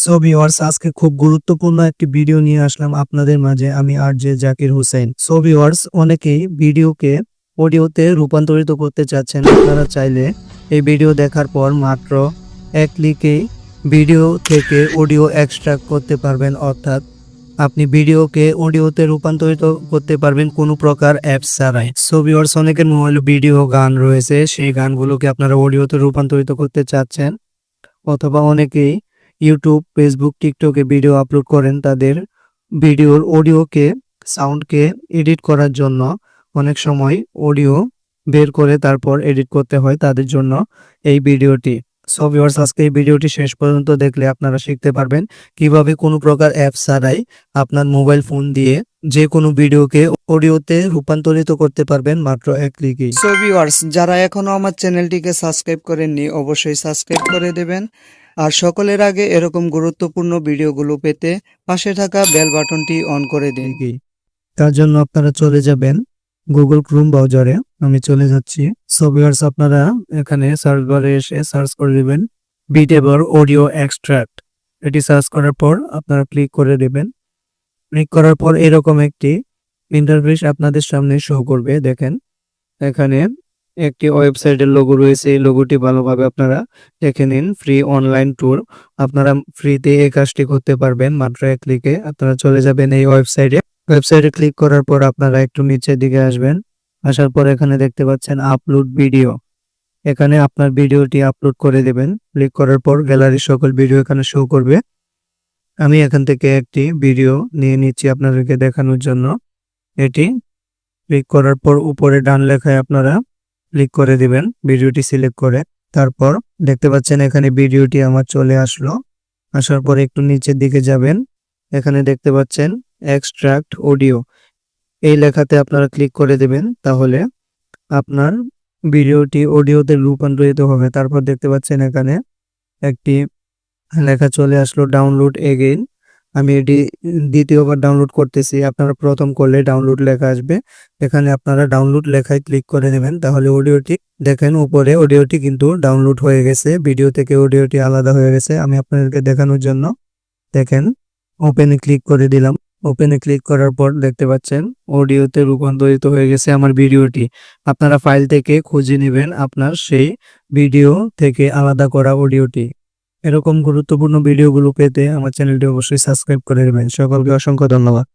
So viewers, আজকে খুব গুরুত্বপূর্ণ একটি ভিডিও নিয়ে আসলাম আপনাদের মাঝে। আমি RJ Zakir Hossain. So viewers, অনেকেই ভিডিওকে অডিওতে রূপান্তরিত করতে চাচ্ছেন। আপনারা চাইলে এই ভিডিও দেখার পর মাত্র এক ক্লিকেই ভিডিও থেকে অডিও এক্সট্রাক্ট করতে পারবেন, অর্থাৎ আপনি ভিডিওকে অডিওতে রূপান্তরিত করতে পারবেন কোনো প্রকার অ্যাপস ছাড়াই। সো ভিউয়ার্স, অনেকের মোবাইলে ভিডিও গান রয়েছে, সেই গানগুলোকে আপনারা অডিওতে রূপান্তরিত করতে চাচ্ছেন, অথবা অনেকেই ইউটিউব, ফেসবুক, টিকটকে ভিডিও আপলোড করেন। তাদের ভিডিওর অডিওকে, সাউন্ডকে এডিট করার জন্য অনেক সময় অডিও বের করে তারপর এডিট করতে হয়, তাদের জন্য এই ভিডিওটি। সো ভিউয়ার্স, আজকে এই ভিডিওটি শেষ পর্যন্ত দেখলে আপনারা শিখতে পারবেন কিভাবে কোনো প্রকার অ্যাপ ছাড়াই আপনার মোবাইল ফোন দিয়ে যে কোনো ভিডিওকে অডিওতে রূপান্তরিত করতে পারবেন মাত্র এক ক্লিকেই। সো ভিউয়ার্স, যারা এখনো আমার চ্যানেলটিকে সাবস্ক্রাইব করেননি অবশ্যই সাবস্ক্রাইব করে দেবেন। আর সকলের আগে এরকম গুরুত্বপূর্ণ ভিডিওগুলো পেতে পাশে থাকা বেল বাটনটি অন করে দিন। তার জন্য আপনারা চলে যাবেন গুগল ক্রোম ব্রাউজারে। আমি চলে যাচ্ছি। সো ভিউয়ার্স, আপনারা এখানে সার্চ বারে এসে সার্চ করে দিবেন বিটেবর অডিও এক্সট্রাক্ট। এটি সার্চ করার পর আপনারা ক্লিক করে দেবেন। ক্লিক করার পর এরকম একটি ইন্টারফেস আপনাদের সামনে শো করবে। দেখেন, এখানে একটি ওয়েবসাইটের লোগো রয়েছে। এই লোগোটি ভালোভাবে আপনারা দেখে নিন। ফ্রি অনলাইন ট্যুর, আপনারা ফ্রিতে এই কাজটি করতে পারবেন মাত্র এক ক্লিকে। আপনারা চলে যাবেন এই ওয়েবসাইটে ক্লিক করার পর আপনারা একটু নিচের দিকে আসবেন। আসার পর এখানে দেখতে পাচ্ছেন আপলোড ভিডিও। এখানে আপনার ভিডিওটি আপলোড করে দেবেন। ক্লিক করার পর গ্যালারির সকল ভিডিও এখানে শো করবে। আমি এখান থেকে একটি ভিডিও নিয়ে নিচ্ছি আপনাদেরকে দেখানোর জন্য। এটি ক্লিক করার পর উপরে ডান লেখায় আপনারা ক্লিক করে দিবেন ভিডিওটি সিলেক্ট করে। তারপর দেখতে পাচ্ছেন এখানে ভিডিওটি আমার চলে আসলো। আসার পর একটু নিচের দিকে যাবেন। এখানে দেখতে পাচ্ছেন এক্সট্রাক্ট অডিও, এই লেখাতে আপনারা ক্লিক করে দেবেন। তাহলে আপনার ভিডিওটি অডিওতে রূপান্তরিত হবে। তারপর দেখতে পাচ্ছেন এখানে একটি লেখা চলে আসলো ডাউনলোড এগেইন। আমি এটি দ্বিতীয়বার ডাউনলোড করতেছি। আপনারা প্রথম করলে ডাউনলোড লেখা আসবে, এখানে আপনারা ডাউনলোড লেখায় ক্লিক করে নেবেন। তাহলে অডিওটি দেখেন উপরে অডিওটি কিন্তু ডাউনলোড হয়ে গেছে, ভিডিও থেকে অডিওটি আলাদা হয়ে গেছে। আমি আপনাদেরকে দেখানোর জন্য দেখেন ওপেনে ক্লিক করে দিলাম। ওপেনে ক্লিক করার পর দেখতে পাচ্ছেন অডিওতে রূপান্তরিত হয়ে গেছে আমার ভিডিওটি। আপনারা ফাইল থেকে খুঁজে নেবেন আপনার সেই ভিডিও থেকে আলাদা করা অডিওটি। এরকম গুরুত্বপূর্ণ ভিডিওগুলো পেতে আমার চ্যানেলটি অবশ্যই সাবস্ক্রাইব করে নেবেন। সকলকে অসংখ্য ধন্যবাদ।